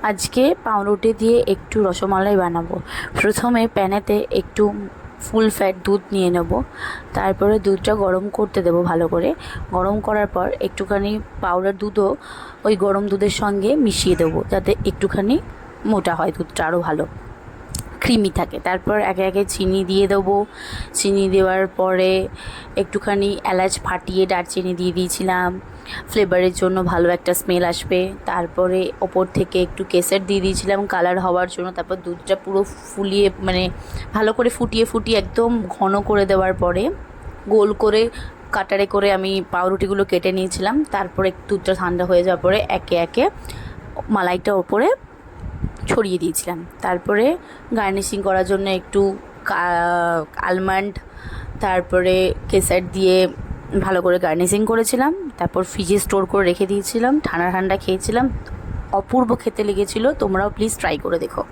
আজকে পাউরুটি দিয়ে একটু রসমালাই বানাবো। প্রথমে প্যানেতে একটু ফুল ফ্যাট দুধ নিয়ে নেব, তারপরে দুধটা গরম করতে দেবো ভালো করে। গরম করার পর একটুখানি পাউডার দুধও ওই গরম দুধের সঙ্গে মিশিয়ে দেবো, যাতে একটুখানি মোটা হয় দুধটা, আরও ভালো ক্রিমি থাকে। তারপর একে একে চিনি দিয়ে দেবো। চিনি দেওয়ার পরে একটুখানি এলাচ ফাটিয়ে দারচিনি দিয়ে দিয়েছিলাম, ফ্লেভারের জন্য, ভালো একটা স্মেল আসবে। তারপরে ওপর থেকে একটু কেসর দিয়ে দিয়েছিলাম কালার হওয়ার জন্য। তারপর দুধটা পুরো ফুলিয়ে, মানে ভালো করে ফুটিয়ে ফুটিয়ে একদম ঘন করে দেওয়ার পরে গোল করে কাটারে করে আমি পাউরুটিগুলো কেটে নিয়েছিলাম। তারপরে দুধটা ঠান্ডা হয়ে যাওয়ার পরে একে একে মালাইটা ওপরে ছড়িয়ে দিয়েছিলাম। তারপরে গার্নিশিং করার জন্য একটু আলমন্ড, তারপরে কেসার দিয়ে ভালো করে গার্নিশিং করেছিলাম। তারপর ফ্রিজে স্টোর করে রেখে দিয়েছিলাম, ঠান্ডা ঠান্ডা খেয়েছিলাম। অপূর্ব খেতে লেগেছিলো, তোমরাও প্লিজ ট্রাই করে দেখো।